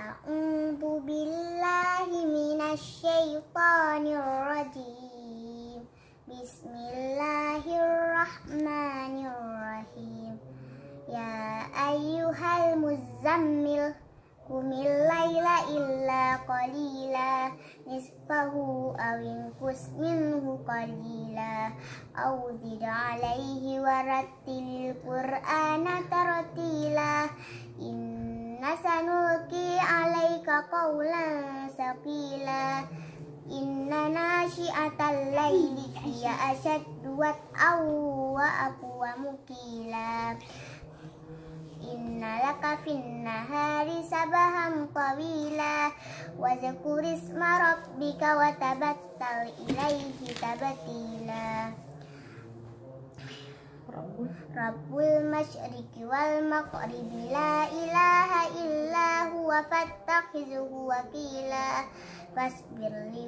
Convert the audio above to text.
A'udzu billahi minasyaitonir rajim. Bismillahirrahmanirrahim. Ya ayyuhal muzammil qumil laila illa qalila nisfahu aw inqus minhu qalila aw zid alaihi warattilil qur'ana tartila. Inna sanulqi alaika qawlan saqila. Inna nasyi'atal laili hiya ashaddu wat'aw wa aqwamu qila. Inna laka fin nahari sabahan tawila wa zkur isma rabbika wa tabattal ilaihi tabtila. Rabbul masyriqi wal maghribi la ilaha illa huwa fattakhizhu wakila. Fasbir li